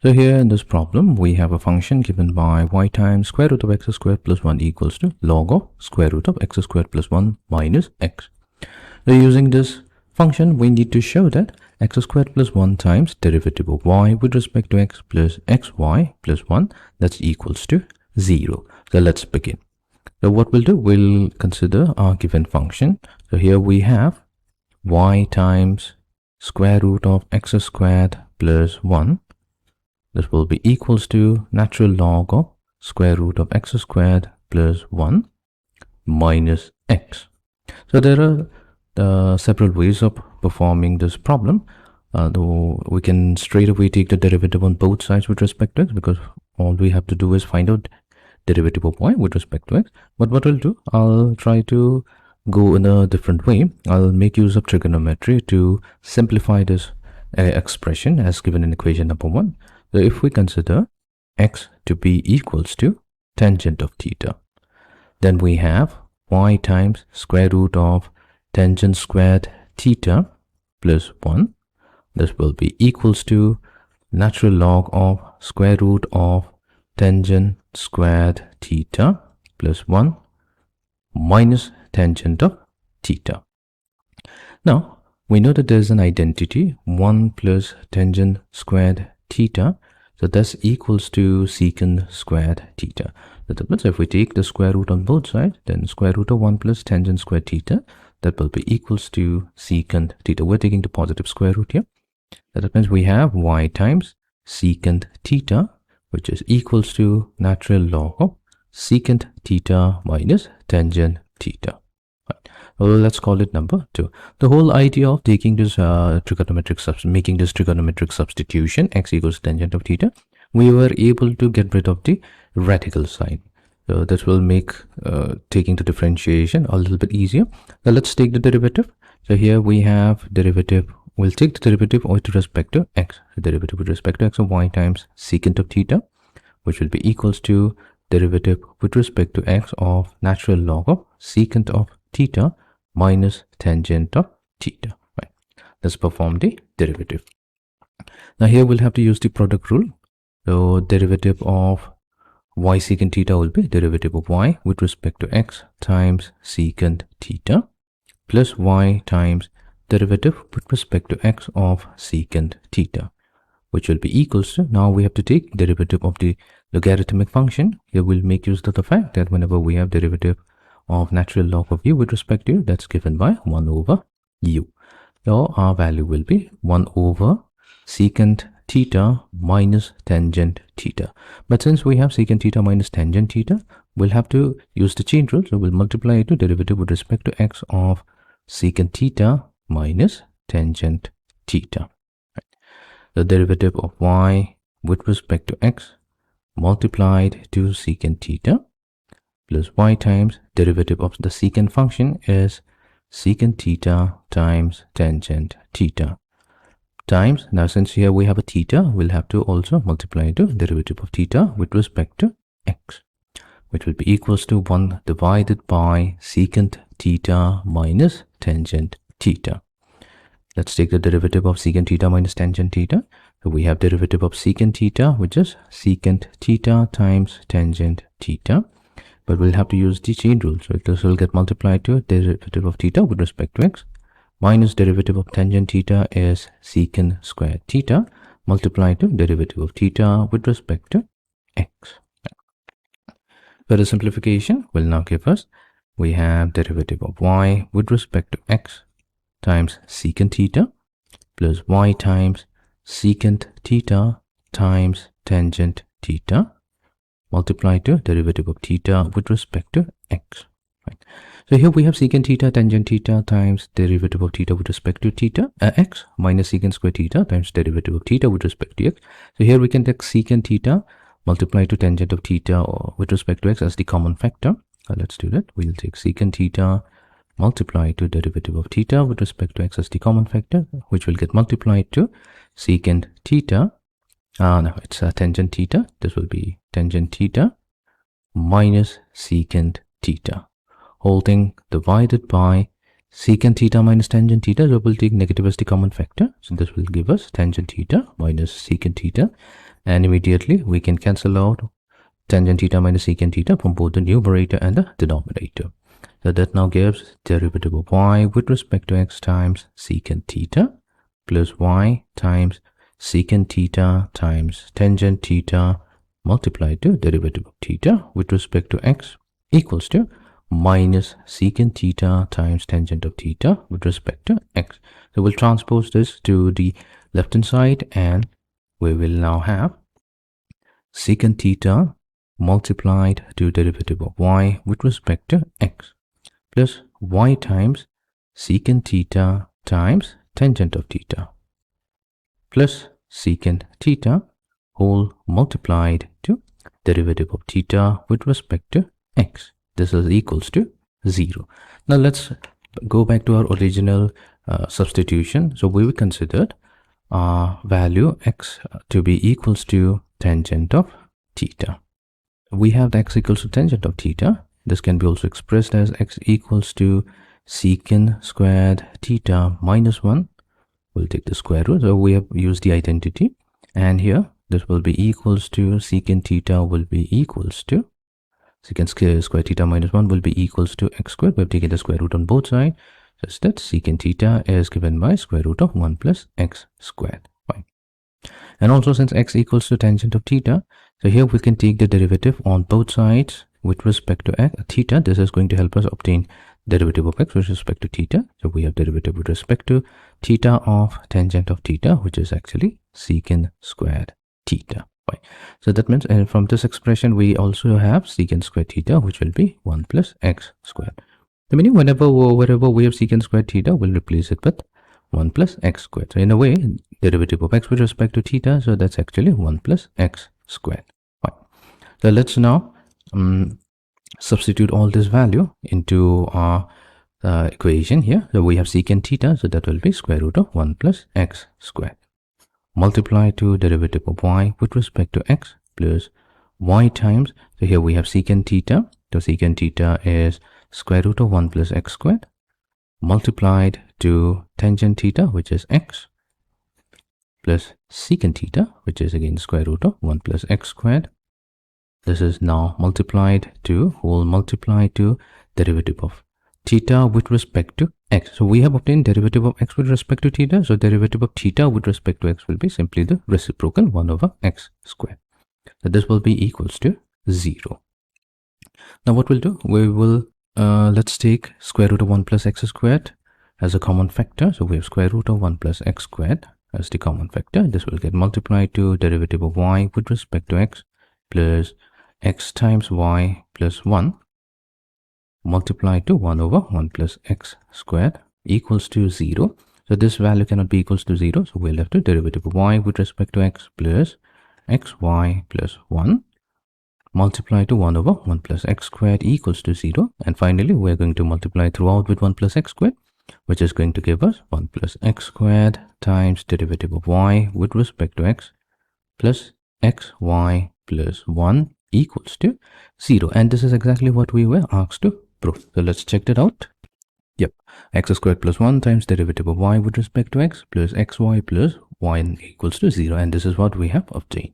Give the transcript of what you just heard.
So here in this problem, we have a function given by y times square root of x squared plus 1 equals to log of square root of x squared plus 1 minus x. So using this function, we need to show that x squared plus 1 times derivative of y with respect to x plus xy plus 1, that's equals to 0. So let's begin. So what we'll do, we'll consider our given function. So here we have y times square root of x squared plus 1. This will be equals to natural log of square root of x squared plus 1 minus x. So there are several ways of performing this problem. Though we can straight away take the derivative on both sides with respect to x, because all we have to do is find out derivative of y with respect to x. But what I'll do, I'll try to go in a different way. I'll make use of trigonometry to simplify this expression as given in equation number 1. So if we consider x to be equals to tangent of theta, then we have y times square root of tangent squared theta plus 1. This will be equals to natural log of square root of tangent squared theta plus 1 minus tangent of theta. Now, we know that there is an identity 1 plus tangent squared theta, so that's equals to secant squared theta. That means if we take the square root on both sides, then square root of 1 plus tangent squared theta, that will be equals to secant theta. We're taking the positive square root here. That means we have y times secant theta, which is equals to natural log of secant theta minus tangent theta. Well, let's call it number 2. The whole idea of taking this making this trigonometric substitution, x equals tangent of theta, we were able to get rid of the radical sign. So this will make taking the differentiation a little bit easier. Now let's take the derivative. So here we have derivative. We'll take the derivative with respect to x. The derivative with respect to x of y times secant of theta, which will be equals to derivative with respect to x of natural log of secant of theta minus tangent of theta. Right. Let's perform the derivative. Now here we'll have to use the product rule. So derivative of y secant theta will be derivative of y with respect to x times secant theta plus y times derivative with respect to x of secant theta, which will be equals to, now we have to take derivative of the logarithmic function. Here we'll make use of the fact that whenever we have derivative of natural log of u with respect to u, that's given by 1 over u. So our value will be 1 over secant theta minus tangent theta. But since we have secant theta minus tangent theta, we'll have to use the chain rule. So we'll multiply it to derivative with respect to x of secant theta minus tangent theta. The derivative of y with respect to x multiplied to secant theta plus y times derivative of the secant function is secant theta times tangent theta times, now since here we have a theta, we'll have to also multiply to derivative of theta with respect to x, which will be equals to 1 divided by secant theta minus tangent theta. Let's take the derivative of secant theta minus tangent theta. So we have derivative of secant theta, which is secant theta times tangent theta. But we'll have to use the chain rule. So this will get multiplied to derivative of theta with respect to x minus derivative of tangent theta is secant squared theta multiplied to derivative of theta with respect to x. Further simplification will now give us, we have derivative of y with respect to x times secant theta plus y times secant theta times tangent theta multiplied to derivative of theta with respect to x. Right. So here we have secant theta tangent theta times derivative of theta with respect to theta x minus secant square theta times derivative of theta with respect to x. So here we can take secant theta multiplied to tangent of theta or with respect to x as the common factor. Let's do that. We'll take secant theta multiplied to derivative of theta with respect to x as the common factor, which will get multiplied to secant theta. No, it's tangent theta. This will be tangent theta minus secant theta. Whole thing divided by secant theta minus tangent theta. So we'll take negative as the common factor. So this will give us tangent theta minus secant theta. And immediately we can cancel out tangent theta minus secant theta from both the numerator and the denominator. So that now gives derivative of y with respect to x times secant theta plus y times secant theta times tangent theta multiplied to derivative of theta with respect to x equals to minus secant theta times tangent of theta with respect to x. So we'll transpose this to the left hand side and we will now have secant theta multiplied to derivative of y with respect to x plus y times secant theta times tangent of theta plus secant theta whole multiplied to derivative of theta with respect to x. This is equals to 0. Now let's go back to our original substitution. So we considered value x to be equals to tangent of theta. We have the x equals to tangent of theta. This can be also expressed as x equals to secant squared theta minus 1. We'll take the square root. So we have used the identity. And here, this will be equals to secant theta will be equals to secant square theta minus 1 will be equals to x squared. We have taken the square root on both sides. Such that secant theta is given by square root of 1 plus x squared. Fine. And also since x equals to tangent of theta, so here we can take the derivative on both sides with respect to theta. This is going to help us obtain derivative of x with respect to theta. So we have derivative with respect to theta of tangent of theta, which is actually secant squared theta. Fine. So that means from this expression, we also have secant squared theta, which will be 1 plus x squared. The meaning wherever we have secant squared theta, we'll replace it with 1 plus x squared. So in a way, derivative of x with respect to theta, so that's actually 1 plus x squared. Fine. So let's now substitute all this value into our equation here. So we have secant theta, so that will be square root of 1 plus x squared. Multiply to derivative of y with respect to x plus y times, so here we have secant theta. So secant theta is square root of 1 plus x squared multiplied to tangent theta, which is x, plus secant theta, which is again square root of 1 plus x squared. This is now multiplied to whole multiplied to derivative of theta with respect to x. So we have obtained derivative of x with respect to theta. So derivative of theta with respect to x will be simply the reciprocal 1 over x squared. So this will be equals to 0. Now what we'll do, we will let's take square root of 1 plus x squared as a common factor. So we have square root of 1 plus x squared as the common factor. This will get multiplied to derivative of y with respect to x plus x times y plus 1 multiplied to 1 over 1 plus x squared equals to 0. So this value cannot be equals to 0. So we'll have to derivative of y with respect to x plus xy plus 1 multiply to 1 over 1 plus x squared equals to 0. And finally, we're going to multiply throughout with 1 plus x squared, which is going to give us 1 plus x squared times derivative of y with respect to x plus xy plus 1 equals to 0. And this is exactly what we were asked to prove. So let's check that out. Yep, x squared plus 1 times derivative of y with respect to x plus xy plus y equals to 0. And this is what we have obtained.